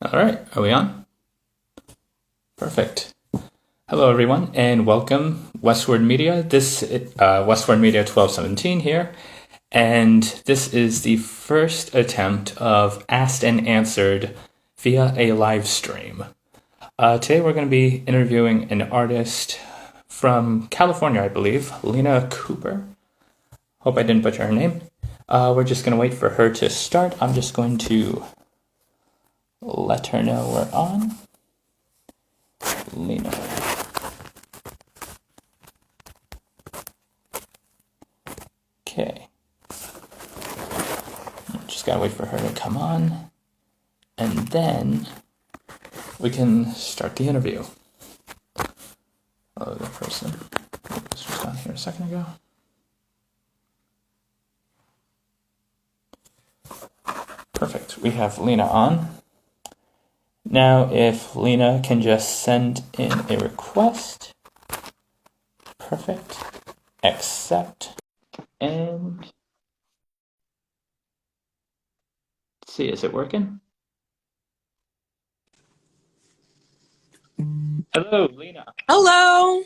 All right, are we on? Perfect. Hello, everyone, and welcome, WestWard Media. This WestWard Media 1217 here, and this is the first attempt of Asked and Answered via a live stream. Today, we're going to be interviewing an artist from California, I believe, Lina Cooper. Hope I didn't butcher her name. We're just going to wait for her to start. I'm just going to let her know we're on. Lina. Okay. Just gotta wait for her to come on. And then we can start the interview. Oh, the person. This was down here a second ago. Perfect. We have Lina on. Now, if Lina can just send in a request. Perfect. Accept. And let's see, is it working? Hello, Lina. Hello.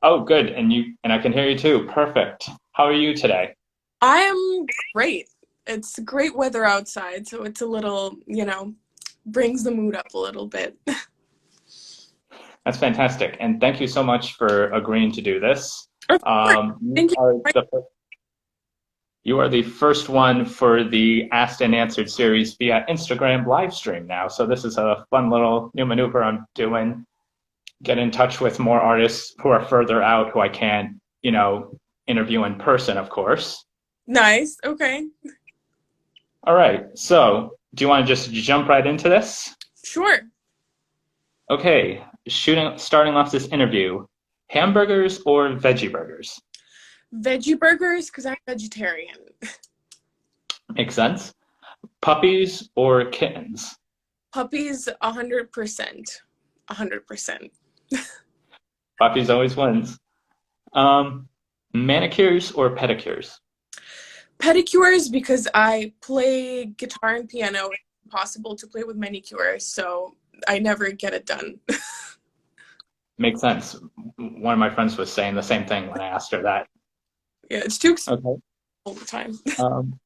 Oh, good. And I can hear you too. Perfect. How are you today? I am great. It's great weather outside, so it's a little, brings the mood up a little bit. That's fantastic. And thank you so much for agreeing to do this. Of course. You Thank you. are you are the first one for the Asked and Answered series via Instagram live stream now. So this is a fun little new maneuver I'm doing. Get in touch with more artists who are further out who I can't, interview in person, of course. Nice. Okay. All right. So do you want to just jump right into this? Sure. Okay. Starting off this interview, hamburgers or veggie burgers? Veggie burgers, because I'm vegetarian. Makes sense. Puppies or kittens? Puppies, 100%. 100%. Puppies always wins. Um, Manicures or pedicures? Pedicures, because I play guitar and piano. It's impossible to play with manicures, so I never get it done. Makes sense. One of my friends was saying the same thing when I asked her that. Yeah, it's too expensive Okay. all the time. Um,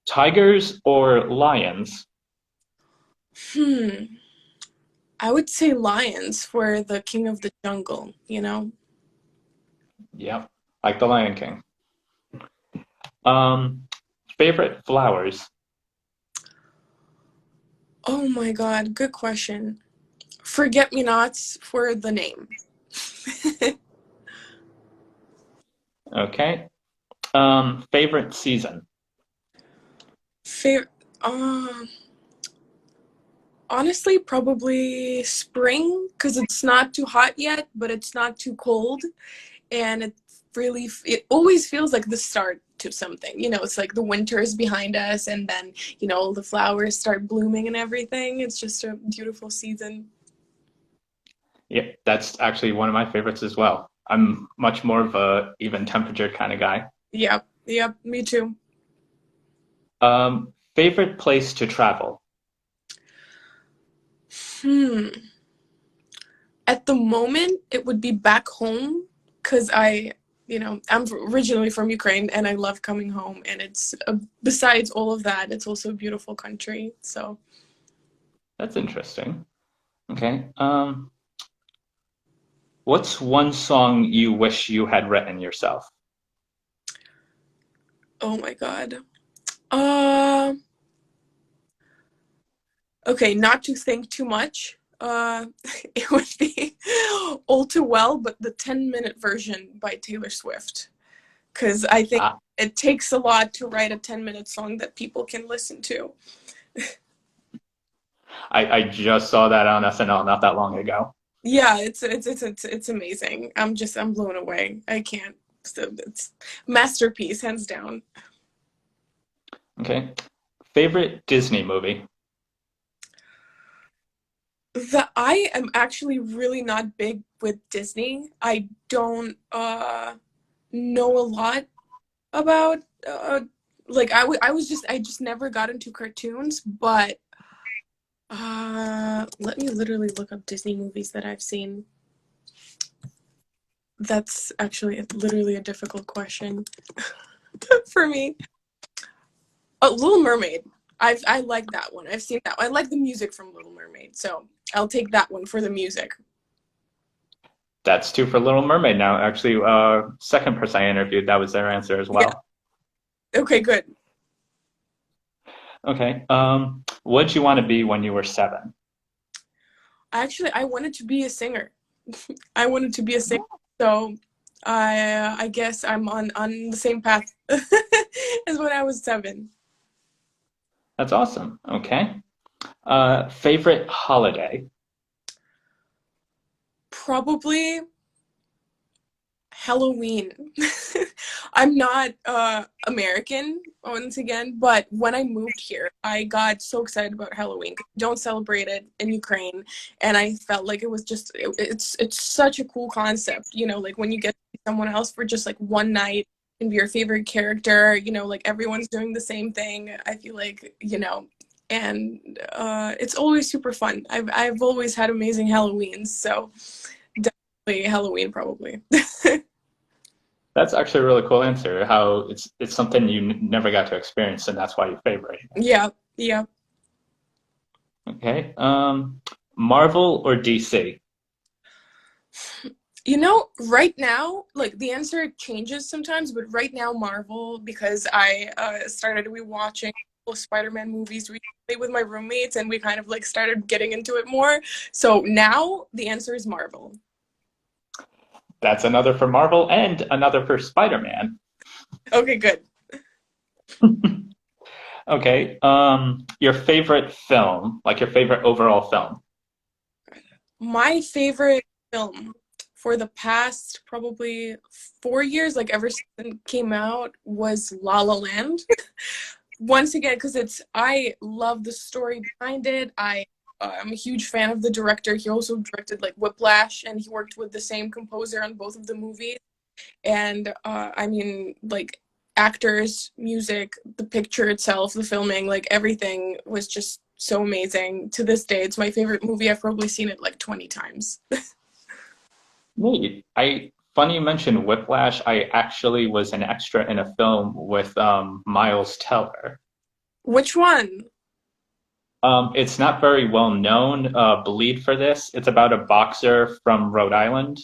Tigers or lions? Hmm. I would say lions for the king of the jungle. Yep, like the Lion King. Um, Favorite flowers? Oh my God, good question. Forget-me-nots for the name. Okay. Favorite season? Favorite, uh, honestly, probably spring, because it's not too hot yet, but it's not too cold, and it always feels like the start to something. It's like the winter is behind us, and then, the flowers start blooming and everything. It's just a beautiful season. Yeah, that's actually one of my favorites as well. I'm much more of a even temperature kind of guy. Yep, yep, me too. Favorite place to travel? Hmm. At the moment, it would be back home because I'm originally from Ukraine and I love coming home. And it's besides all of that, it's also a beautiful country. So, That's interesting. Okay. What's one song you wish you had written yourself? oh my God. Uh, okay, not to think too much. It would be All Too Well, but the 10-minute version by Taylor Swift. Because I think Ah, it takes a lot to write a 10-minute song that people can listen to. I just saw that on SNL not that long ago. Yeah, it's amazing. I'm blown away. I can't. So it's masterpiece, hands down. Okay. Favorite Disney movie? I am actually really not big with Disney. I don't know a lot about like I just never got into cartoons, but Let me literally look up Disney movies that I've seen. That's actually literally a difficult question for me. Oh, Little Mermaid. I like that one. I've seen that one. I like the music from Little Mermaid, so I'll take that one for the music. That's two for Little Mermaid now. Actually, second person I interviewed, that was their answer as Yeah. well. Okay, good. Okay. What'd you want to be when you were 7? Actually, I wanted to be a singer. I wanted to be a singer, so I guess I'm on the same path as when I was 7. That's awesome. Okay. Favorite holiday? Probably Halloween. I'm not American once again, but when I moved here, I got so excited about Halloween. Don't celebrate it in Ukraine, and I felt like it was just it's such a cool concept, you know, like when you get to see someone else for just like one night and be your favorite character, you know, like everyone's doing the same thing. I feel like, you know, and it's always super fun. I've always had amazing Halloweens, so definitely Halloween probably. That's actually a really cool answer. How it's something you never got to experience, and that's why you favorite it. Yeah, yeah. Okay. Marvel or DC? You know, right now, like the answer changes sometimes, but right now, Marvel, because I started rewatching Spider-Man movies recently with my roommates, and we kind of like started getting into it more. So now the answer is Marvel. That's another for Marvel and another for Spider-Man. Okay, good. Okay. Your favorite film, like your favorite overall film? My favorite film for the past probably 4 years, like ever since it came out, was La La Land. Once again, because I love the story behind it. I'm a huge fan of the director. He also directed like Whiplash, and he worked with the same composer on both of the movies. And I mean, like actors, music, the picture itself, the filming, like everything was just so amazing. To this day, it's my favorite movie. I've probably seen it like 20 times. Neat. Funny you mentioned Whiplash. I actually was an extra in a film with Miles Teller. Which one? It's not very well known. Bleed for this. It's about a boxer from Rhode Island.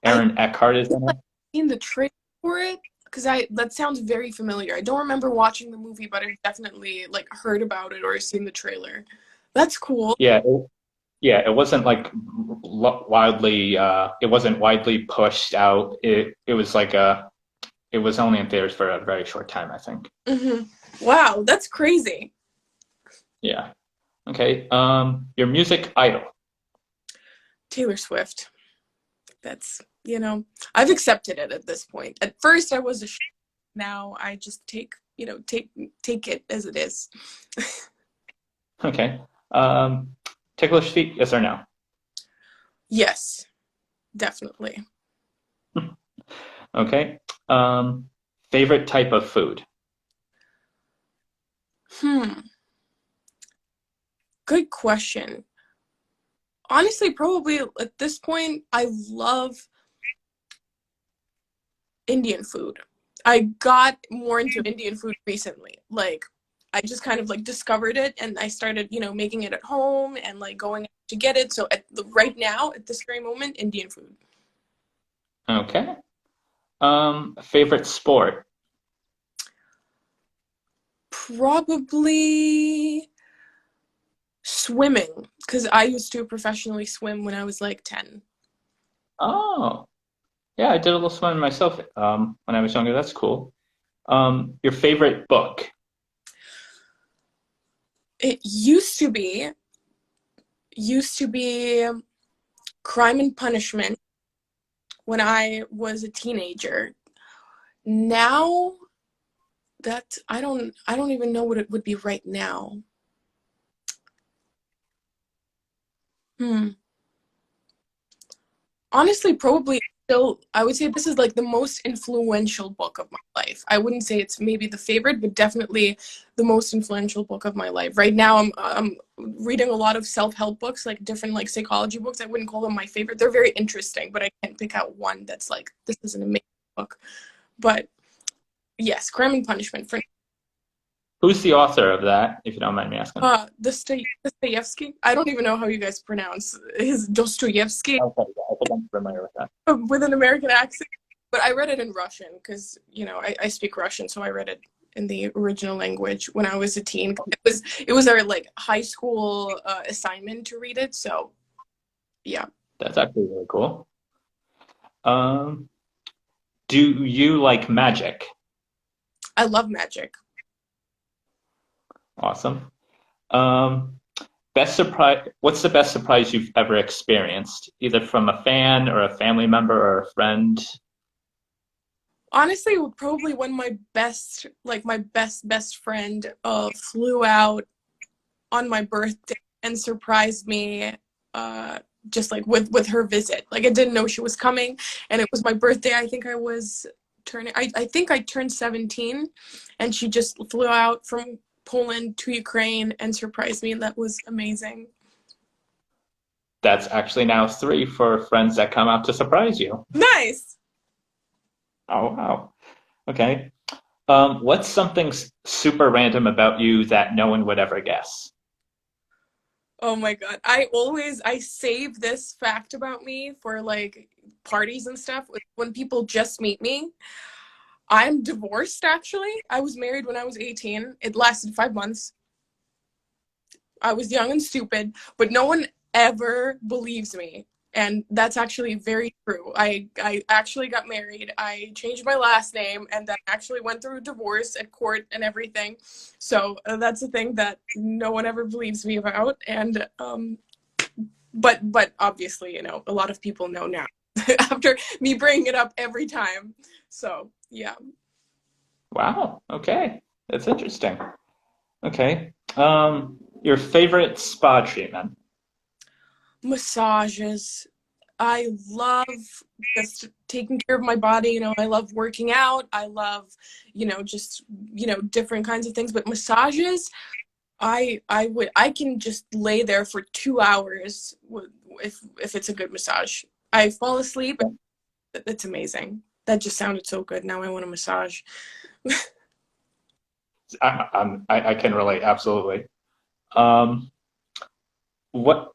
I Aaron Eckhart is feel in like it. I've seen the trailer for it because I that sounds very familiar. I don't remember watching the movie, but I've definitely like heard about it or seen the trailer. That's cool. Yeah, yeah. It wasn't like widely. It wasn't widely pushed out. It was like a. It was only in theaters for a very short time, I think. Wow, that's crazy. Yeah. Okay. Your music idol. Taylor Swift. That's, you know, I've accepted it at this point. At first I was ashamed. Now I just take it as it is. Okay. Ticklish Feet, yes or no? Yes, definitely. Okay. Favorite type of food? Hmm. Good question. Honestly, probably at this point, I love Indian food. I got more into Indian food recently. Like, I just kind of like discovered it and I started, you know, making it at home and like going out to get it. So right now, at this very moment, Indian food. Okay. Favorite sport? Probably swimming, because I used to professionally swim when I was like 10. Oh, yeah, I did a little swimming myself when I was younger. That's cool. Your favorite book? It used to be Crime and Punishment when I was a teenager. Now that I don't even know what it would be right now. Hmm. Honestly, probably still, I would say this is like the most influential book of my life. I wouldn't say it's maybe the favorite, but definitely the most influential book of my life. Right now, I'm reading a lot of self-help books, like different like psychology books. I wouldn't call them my favorite. They're very interesting, but I can't pick out one that's like, this is an amazing book. But yes, Crime and Punishment for Who's the author of that, if you don't mind me asking? Dostoevsky. I don't even know how you guys pronounce his Dostoevsky Okay, yeah, I think I'm familiar with that. with an American accent. But I read it in Russian because, you know, I speak Russian, so I read it in the original language when I was a teen. It was our like high school assignment to read it. So yeah, That's actually really cool. Um, do you like magic? I love magic. Awesome. Um, best surprise, what's the best surprise you've ever experienced, either from a fan or a family member or a friend? Honestly, probably when my best friend flew out on my birthday and surprised me just like with her visit. Like I didn't know she was coming, and it was my birthday. I think I think I turned 17, and she just flew out from Poland to Ukraine and surprised me, and that was amazing. That's actually now three for friends that come out to surprise you. Nice. Oh, wow. Okay. What's something super random about you that no one would ever guess? Oh my God. I save this fact about me for like parties and stuff when people just meet me. I'm divorced actually. I was married when I was 18. It lasted 5 months. I was young and stupid, but no one ever believes me. And that's actually very true. I actually got married. I changed my last name and then actually went through a divorce at court and everything. So that's a thing that no one ever believes me about. And but obviously, you know, a lot of people know now after me bringing it up every time. So yeah. Wow. Okay. That's interesting. Okay. Your favorite spa treatment? Massages. I love just taking care of my body. You know, I love working out. I love, you know, just, you know, different kinds of things. But massages, I can just lay there for 2 hours if it's a good massage. I fall asleep. It's amazing. That just sounded so good. Now I want a massage. I can relate absolutely. Um,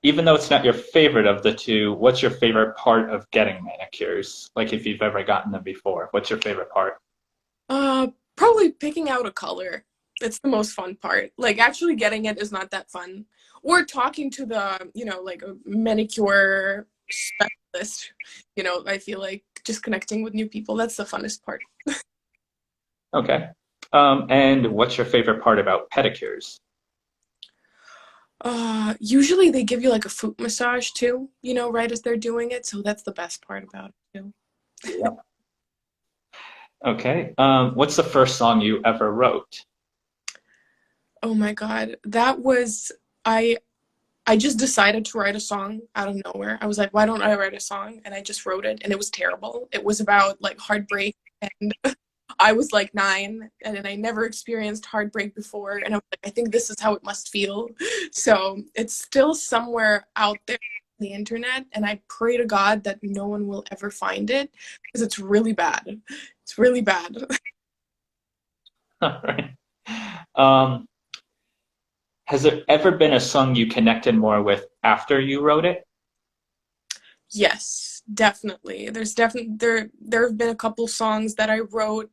even though it's not your favorite of the two, what's your favorite part of getting manicures? Like if you've ever gotten them before, what's your favorite part? Probably picking out a color. It's the most fun part. Like actually getting it is not that fun. Or talking to the, you know, like a manicure specialist. You know, I feel like just connecting with new people, that's the funnest part. Okay. And what's your favorite part about pedicures? Usually they give you like a foot massage too, you know, right as they're doing it. So that's the best part about it too. Yeah. Okay. What's the first song you ever wrote? Oh my God. That was I just decided to write a song out of nowhere. I was like, why don't I write a song? And I just wrote it and it was terrible. It was about like heartbreak, and I was like 9 and I never experienced heartbreak before. And I was like, I think this is how it must feel. So it's still somewhere out there on the internet. And I pray to God that no one will ever find it because it's really bad. It's really bad. All right. Um, has there ever been a song you connected more with after you wrote it? Yes, definitely. There have been a couple songs that I wrote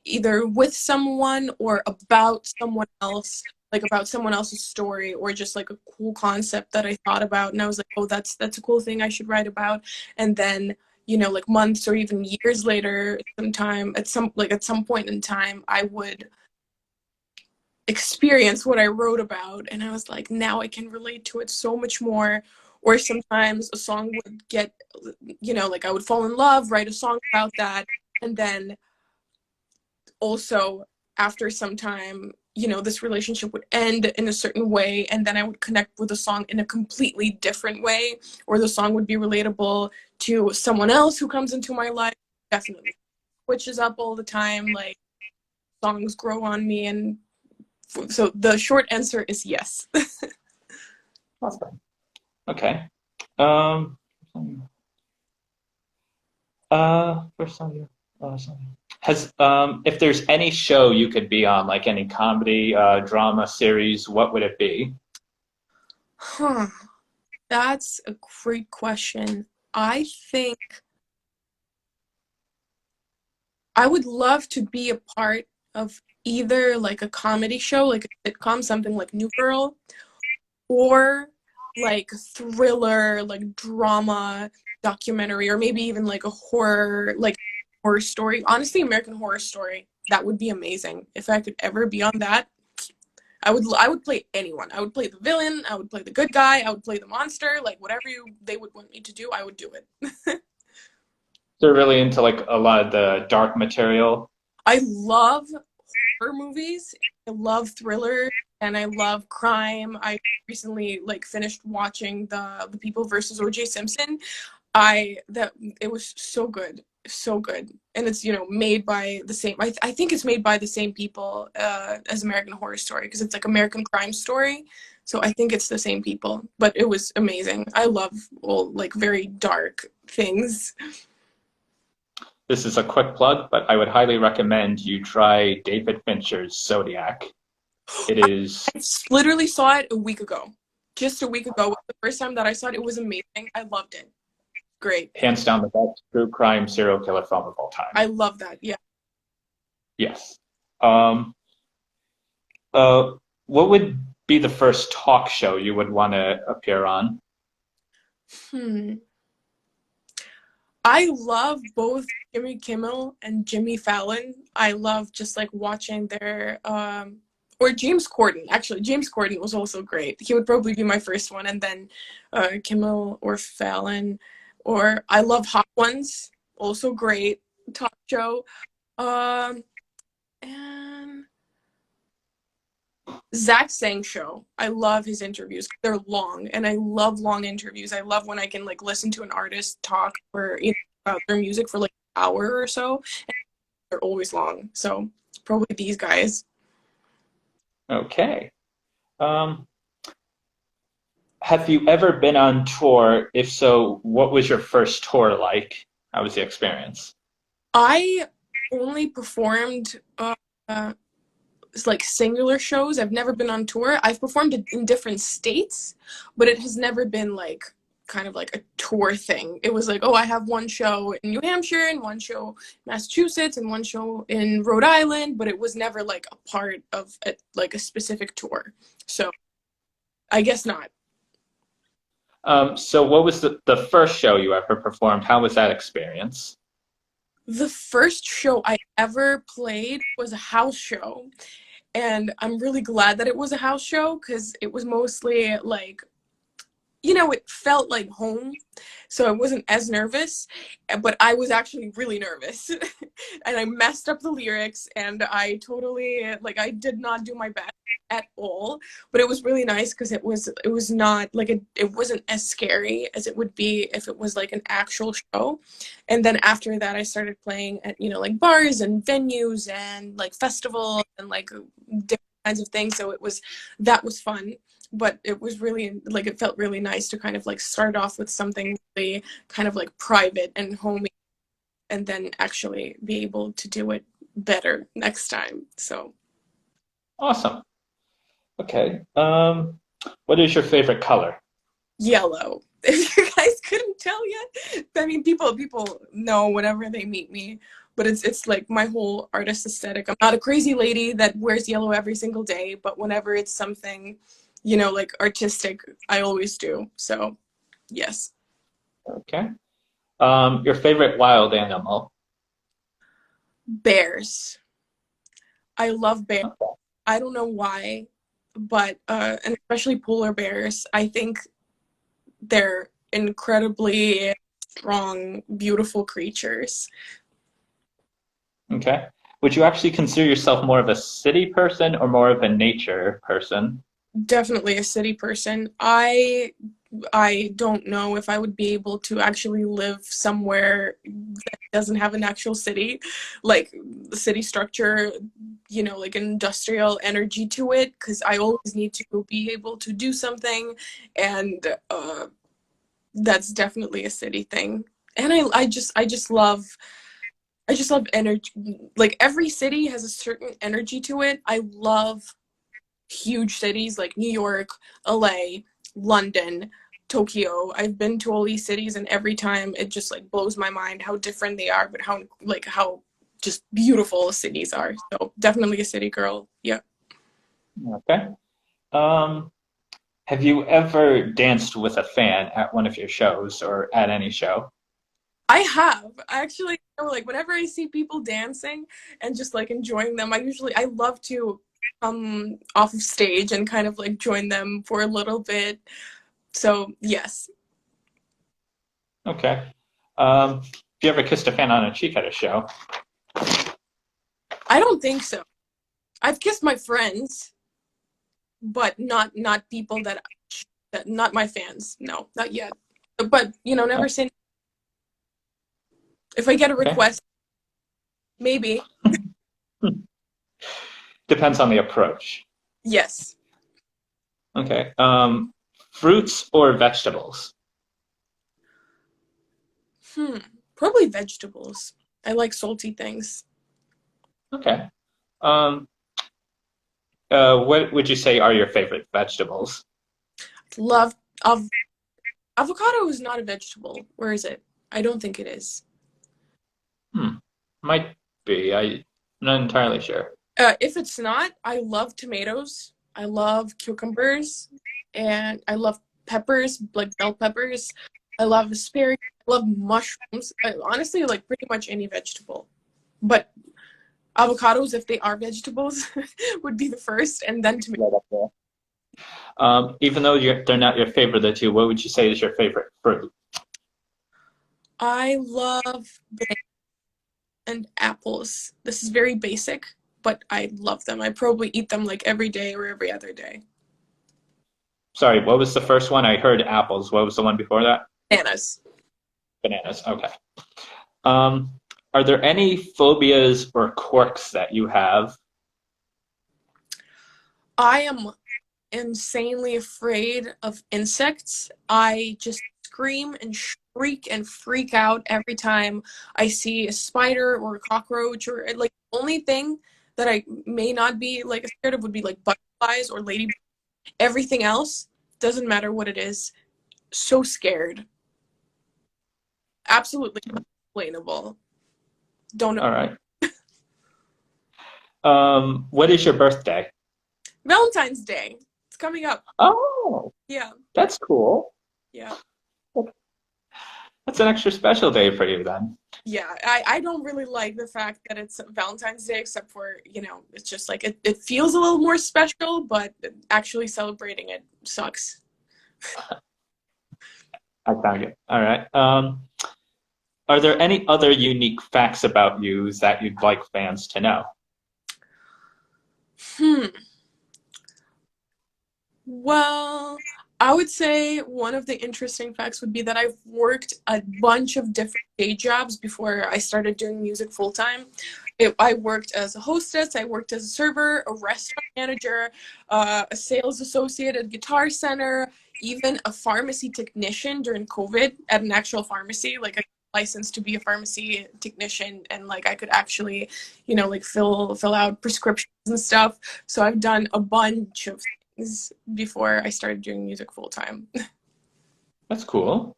either with someone or about someone else, like about someone else's story or just like a cool concept that I thought about, and I was like, "Oh, that's a cool thing I should write about." And then, you know, like months or even years later, sometime at some point in time, I would experience what I wrote about, and I was like, now I can relate to it so much more. Or sometimes a song would get, you know, like I would fall in love, write a song about that, and then also after some time you know, this relationship would end in a certain way, and then I would connect with the song in a completely different way, or the song would be relatable to someone else who comes into my life. Definitely switches up all the time. Like, songs grow on me, and so the short answer is yes. Awesome. Okay. Um, First song you, has if there's any show you could be on, like any comedy, drama series, what would it be? Huh. That's a great question. I think I would love to be a part of either like a comedy show, like a sitcom, something like New Girl, or like thriller, like drama documentary, or maybe even like a horror story. Honestly, American Horror Story. That would be amazing. If I could ever be on that, I would play anyone. I would play the villain, I would play the good guy, I would play the monster, like whatever they would want me to do, I would do it. They're really into like a lot of the dark material. I love horror movies. I love thriller, and I love crime. I recently like finished watching the People versus O.J. Simpson. I that It was so good, so good, and it's, you know, made by the same. I think it's made by the same people as American Horror Story, because it's like American Crime Story. So I think it's the same people, but it was amazing. I love all like very dark things. This is a quick plug, but I would highly recommend you try David Fincher's Zodiac. It is I literally saw it a week ago. Just a week ago was the first time that I saw it. It was amazing. I loved it. Great. hands down the best true crime serial killer film of all time. I love that. Yeah. Yes. Um, what would be the first talk show you would want to appear on? Hmm. I love both Jimmy Kimmel and Jimmy Fallon. I love just like watching their or James Corden. Actually, James Corden was also great. He would probably be my first one, and then Kimmel or Fallon. Or I love Hot Ones, also great talk show. Um, and Zach Sang show. I love his interviews. They're long, and I love long interviews. I love when I can like listen to an artist talk for, you know, about their music for like an hour or so. And they're always long, so probably these guys. Okay. Um, have you ever been on tour? If so, what was your first tour like? How was the experience? I only performed like singular shows. I've never been on tour. I've performed in different states, but it has never been like kind of like a tour thing. It was like, oh, I have one show in New Hampshire and one show in Massachusetts and one show in Rhode Island, but it was never like a part of like a specific tour. So I guess not. So what was the first show you ever performed? How was that experience? The first show I ever played was a house show, and I'm really glad that it was a house show because it was mostly like, you know, it felt like home. So I wasn't as nervous, but I was actually really nervous. And I messed up the lyrics, and I totally, like, I did not do my best at all. But it was really nice because it was not like it wasn't as scary as it would be if it was like an actual show. And then after that I started playing at, you know, like bars and venues and like festivals and like different kinds of things. So that was fun, but it was really like, it felt really nice to kind of like start off with something really kind of like private and homey, and then actually be able to do it better next time. So Awesome. Okay. What is your favorite color? yellow. If you guys couldn't tell yet, I mean, people know whenever they meet me, but it's like my whole artist aesthetic. I'm not a crazy lady that wears yellow every single day, but whenever it's something, you know, like artistic, I always do. So yes. Okay. Your favorite wild animal? Bears. I love bears. I don't know why, but and especially polar bears. I think they're incredibly strong, beautiful creatures. Okay. Would you actually consider yourself more of a city person or more of a nature person? Definitely a city person. I don't know if I would be able to actually live somewhere that doesn't have an actual city, like the city structure, like an industrial energy to it, because I always need to be able to do something, and that's definitely a city thing. And I just love energy. Like every city has a certain energy to it. I love huge cities like New York, LA, London, Tokyo. I've been to all these cities, and every time it just like blows my mind how different they are, but how just beautiful cities are. So definitely a city girl. Yeah. Okay. Um, have you ever danced with a fan at one of your shows or at any show? I have. I actually, like whenever I see people dancing and just like enjoying them, I love to come off of stage and kind of like join them for a little bit. So yes. Okay. Have you ever kissed a fan on a cheek at a show? I don't think so. I've kissed my friends, but not people that not my fans. No, not yet. But Oh, never say if I get a okay. request, maybe. Depends on the approach. Yes. Okay. Fruits or vegetables? Hmm. Probably vegetables. I like salty things. Okay. Um, what would you say are your favorite vegetables? Love of avocado is not a vegetable. Where is it? I don't think it is. Hmm. Might be. I'm not entirely sure. If it's not, I love tomatoes. I love cucumbers, and I love peppers, like bell peppers. I love asparagus. I love mushrooms. I honestly like pretty much any vegetable. But avocados, if they are vegetables, would be the first, and then tomatoes. Right up there. Even though they're not your favorite of the two, what would you say is your favorite fruit? I love bananas and apples. This is very basic, but I love them. I probably eat them like every day or every other day. Sorry, what was the first one? I heard apples. What was the one before that? Bananas. Bananas. Okay. Um, are there any phobias or quirks that you have? I am insanely afraid of insects. I just scream and shriek and freak out every time I see a spider or a cockroach, or like the only thing that I may not be like scared of would be like butterflies or ladybugs. Everything else doesn't matter what it is. So scared. Absolutely unexplainable. Don't know. All right. What is your birthday? Valentine's Day. It's coming up. Oh, Yeah. that's cool. Yeah. That's an extra special day for you then. Yeah, I don't really like the fact that it's Valentine's Day, except for, it's just like it feels a little more special, but actually celebrating it sucks. I found it. All right. Are there any other unique facts about you that you'd like fans to know? Hmm. Well, I would say one of the interesting facts would be that I've worked a bunch of different day jobs before I started doing music full time. I worked as a hostess, I worked as a server, a restaurant manager, a sales associate at Guitar Center, even a pharmacy technician during COVID at an actual pharmacy. Like I licensed to be a pharmacy technician, and like I could actually, like fill out prescriptions and stuff. So I've done a bunch of things before I started doing music full time. That's cool.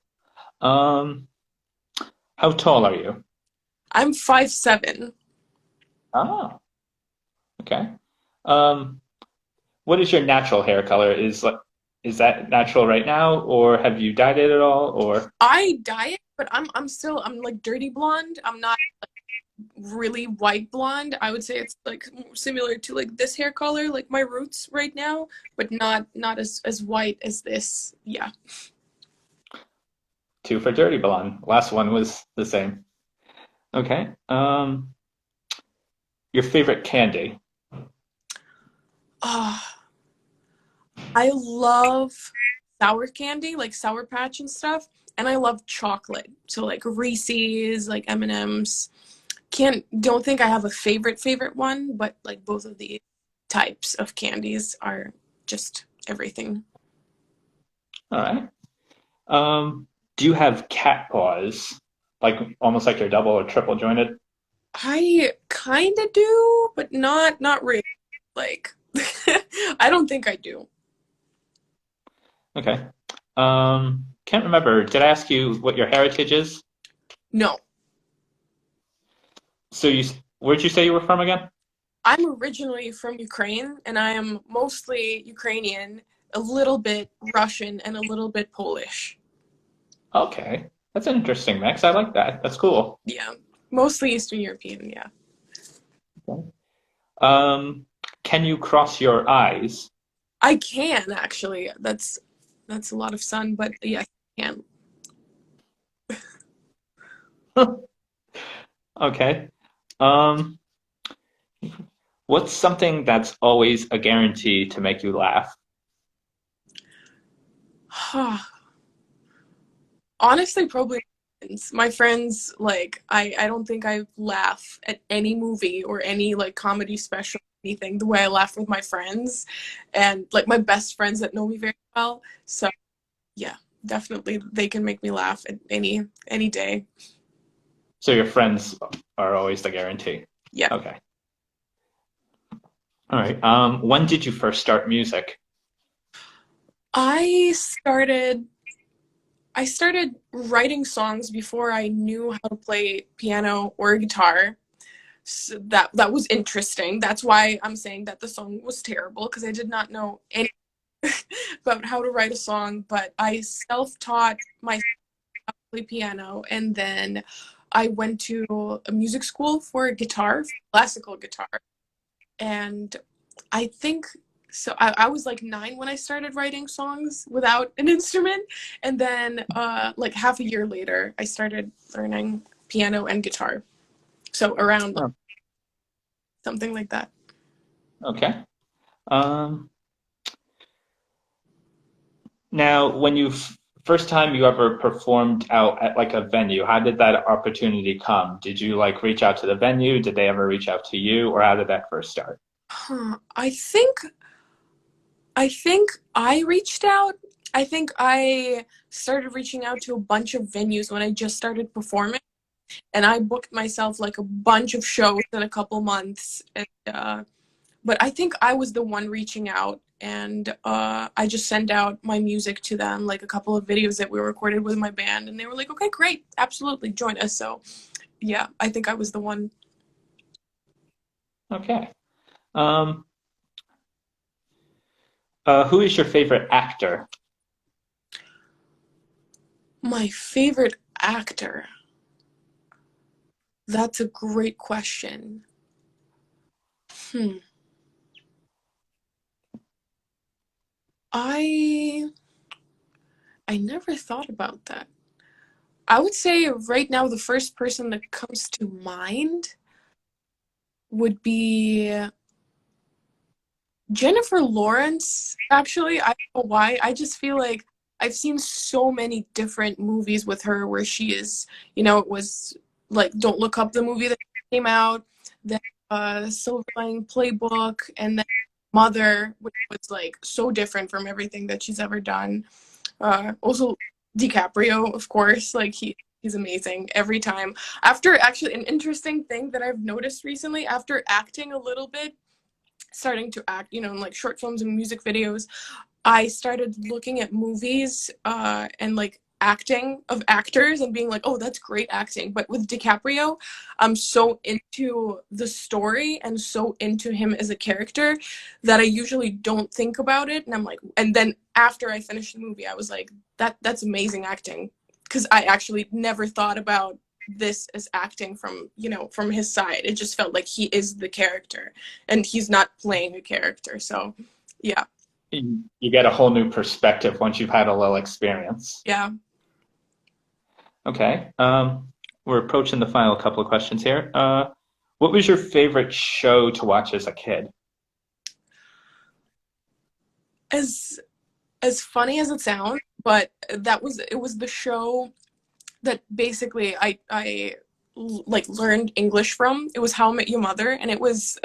Um, how tall are you? I'm 5'7". Oh, okay. Um, what is your natural hair color? Is that natural right now, or have you dyed it at all? Or I dye it, but I'm like dirty blonde. I'm not really white blonde. I would say it's like similar to like this hair color, like my roots right now, but not as white as this. Yeah. two for dirty blonde. Last one was the same. Okay. Your favorite candy? Ah, I love sour candy, like Sour Patch and stuff, and I love chocolate. So like Reese's, like M&Ms. Don't think I have a favorite one, but like both of the types of candies are just everything. All right. Do you have cat paws? Like almost like you're double or triple jointed? I kind of do, but not really. Like I don't think I do. Okay. Can't remember. Did I ask you what your heritage is? No. So where'd you say you were from again? I'm originally from Ukraine and I am mostly Ukrainian, a little bit Russian and a little bit Polish. Okay. That's an interesting mix. I like that. That's cool. Yeah. Mostly Eastern European, yeah. Okay. Um, can you cross your eyes? I can actually. That's a lot of sun, but yes, I can. Okay. Um, what's something that's always a guarantee to make you laugh? Honestly, probably my friends, like I don't think I laugh at any movie or any like comedy special or anything the way I laugh with my friends and like my best friends that know me very well. So yeah, definitely they can make me laugh at any day. So your friends are always the guarantee. Yeah. Okay. All right. When did you first start music? I started I started writing songs before I knew how to play piano or guitar. So that was interesting. That's why I'm saying that the song was terrible because I did not know anything about how to write a song, but I self-taught myself how to play piano and then I went to a music school for guitar, classical guitar. And I think so. I was like 9 when I started writing songs without an instrument, and then like half a year later, I started learning piano and guitar. So around like, Oh, something like that. okay. Um, now, when first time you ever performed out at like a venue, how did that opportunity come? Did you like reach out to the venue? Did they ever reach out to you, or how did that first start? Huh. I think I reached out. I think I started reaching out to a bunch of venues when I just started performing, and I booked myself like a bunch of shows in a couple months. And but I think I was the one reaching out, and I just sent out my music to them, like a couple of videos that we recorded with my band, and they were like, "Okay, great, absolutely, join us." So yeah, I think I was the one. Okay. Um, who is your favorite actor? My favorite actor. That's a great question. Hmm. I I never thought about that. I would say right now the first person that comes to mind would be Jennifer Lawrence, actually. I don't know why. I just feel like I've seen so many different movies with her where she is, it was like Don't Look Up, the movie that came out, then Silver Lining Playbook, and then Mother, which was like so different from everything that she's ever done. Also DiCaprio, of course, like he's amazing every time. After actually an interesting thing that I've noticed recently, after acting a little bit, starting to act, in like short films and music videos, I started looking at movies and like acting of actors and being like, oh, that's great acting. But with DiCaprio, I'm so into the story and so into him as a character that I usually don't think about it. And I'm like, and then after I finished the movie, I was like, that's amazing acting. Because I actually never thought about this as acting from his side. It just felt like he is the character and he's not playing a character. So yeah. You get a whole new perspective once you've had a little experience. Yeah. Okay. We're approaching the final couple of questions here. What was your favorite show to watch as a kid? As as funny as it sounds, but it was the show that basically like learned English from. It was How I Met Your Mother, and it was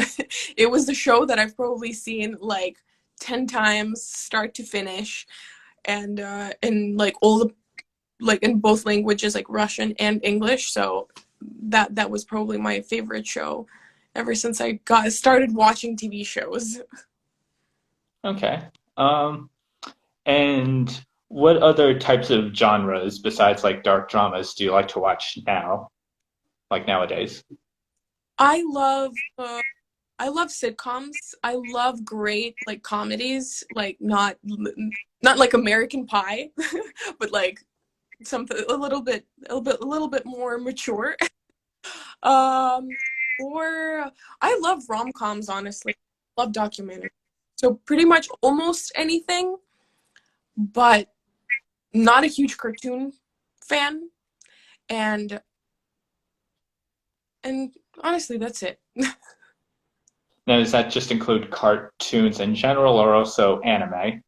it was the show that I've probably seen like 10 times start to finish, and like all the like in both languages, like Russian and English. So that was probably my favorite show ever since I got started watching TV shows. Okay. Um, and what other types of genres besides like dark dramas do you like to watch now, like nowadays? I love I love sitcoms. I love great like comedies, like not like American Pie, but like something a little bit more mature. Um, or I love rom-coms, honestly. Love documentaries. So pretty much almost anything, but not a huge cartoon fan. And and honestly, that's it. Now, does that just include cartoons in general or also anime?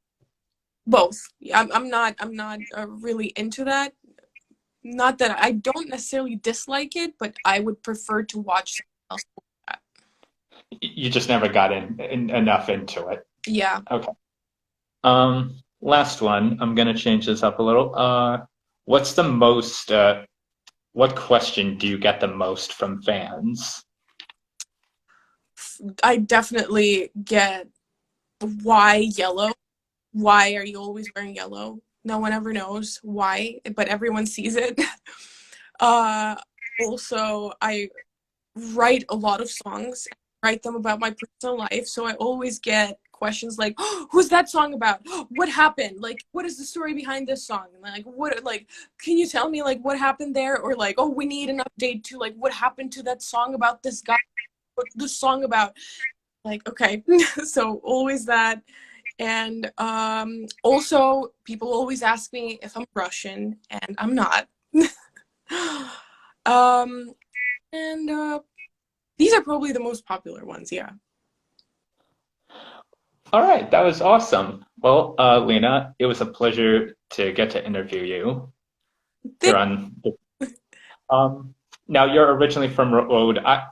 Both. I'm not really into that. Not that I don't necessarily dislike it, but I would prefer to watch something else. You just never got enough into it. Yeah. Okay. Last one. I'm gonna change this up a little. What's the most, what question do you get the most from fans? I definitely get why yellow? Why are you always wearing yellow? No one ever knows why, but everyone sees it. Uh, Also, I write a lot of songs, write them about my personal life, so I always get questions like, oh, "Who's that song about? What happened? Like, what is the story behind this song? And like, what? Like, can you tell me like what happened there? Or like, oh, we need an update to like what happened to that song about this guy? What the song about?" Like, okay, so always that. And also, people always ask me if I'm Russian, and I'm not. um, and These are probably the most popular ones, yeah. All right, that was awesome. Well, Lena, it was a pleasure to get to interview you here Thank- on. Um, Now you're originally from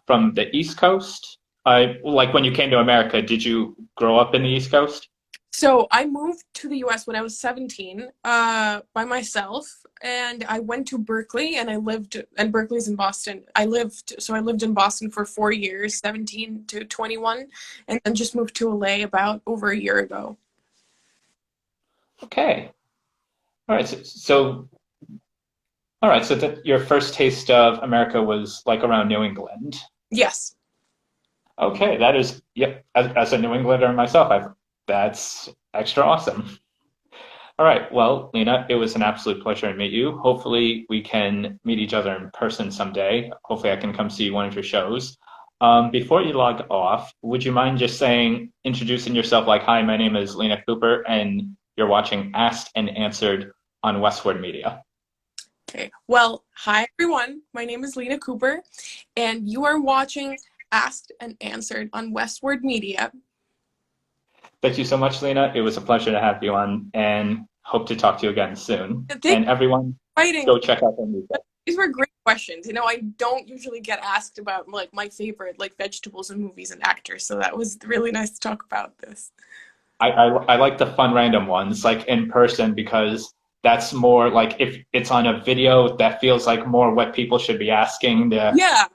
from the East Coast. I like when you came to America. Did you grow up in the East Coast? So I moved to the US when I was 17, by myself, and I went to Berkeley, and and Berkeley's in Boston. I lived in Boston for 4 years, 17 to 21, and then just moved to LA about over a year ago. Okay. All right. All right. So that your first taste of America was like around New England. Yes. Okay, that is, yep. As a New Englander myself, that's extra awesome. All right. Well, Lena, it was an absolute pleasure to meet you. Hopefully, we can meet each other in person someday. Hopefully, I can come see one of your shows. Before you log off, would you mind just introducing yourself like, hi, my name is Lena Cooper, and you're watching Asked and Answered on WestWard Media. Okay. Well, hi everyone. My name is Lina Cooper, and you are watching Asked and Answered on WestWard Media. Thank you so much, Lena. It was a pleasure to have you on, and hope to talk to you again soon. Thank And everyone, Fighting. go check out their music. These were great questions. You know, I don't usually get asked about like my favorite like vegetables and movies and actors, so that was really nice to talk about this. I like the fun random ones, like in person, because that's more like if it's on a video, that feels like more what people should be asking, the Yeah.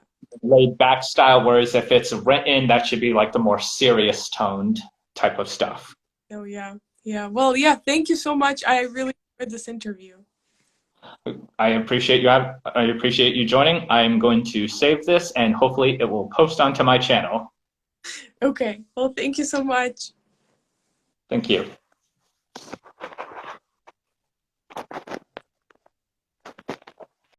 laid back style. Whereas if it's written, that should be like the more serious toned type of stuff. Oh yeah. Yeah. Well, yeah. Thank you so much. I really enjoyed this interview. I appreciate you joining. I'm going to save this and hopefully it will post onto my channel. Okay. Well, thank you so much. Thank you.